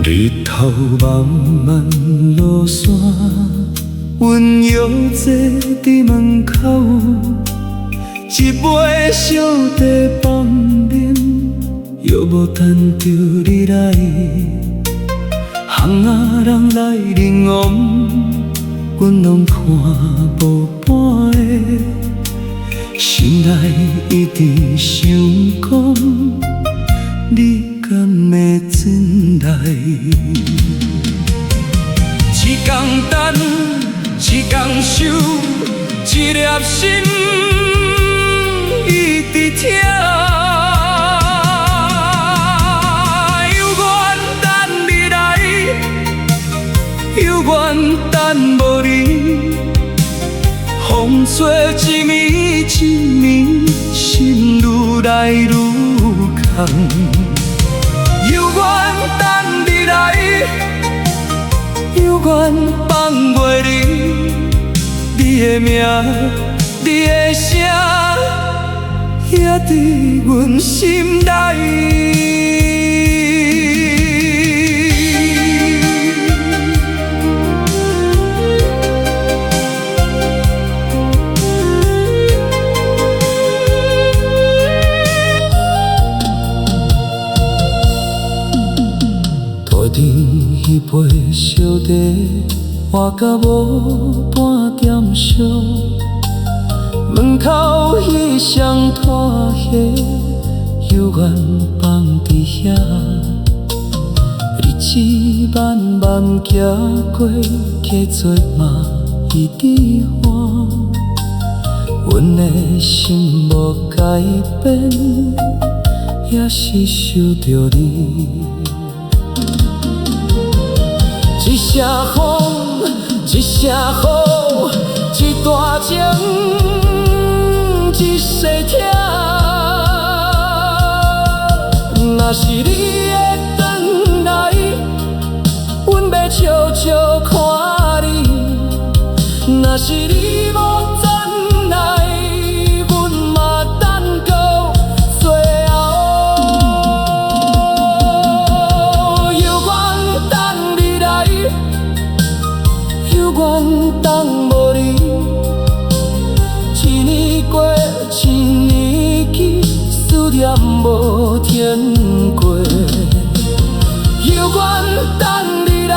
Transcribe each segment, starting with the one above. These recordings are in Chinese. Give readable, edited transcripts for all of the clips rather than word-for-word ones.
日头慢慢落山，温柔坐伫门口，一杯烧茶放面，犹无等着你来。巷仔人来人往，阮拢看无半个，心内一直想讲，你敢会转来？一天等，一天想，一粒心一直疼。犹原等你来，犹原等无你。风吹一暝一暝，心愈来愈空。犹原等你来，犹原放袂离。你的名，你的声，还伫阮心内。天迄杯烧茶，活到无半点伤。门口迄双拖鞋，犹原放伫遐。日子慢慢行过，客做嘛一直换。阮的心无改变，也是想着你。一声风，一声雨，一段情，一世疼。若是你会转来，阮要笑笑看你；若是你无转来，阮嘛等到最后。犹原等你来。犹原等无你，一年过一年去，思念无停过。犹原等你来，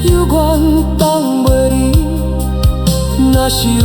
犹原等袂离。若是有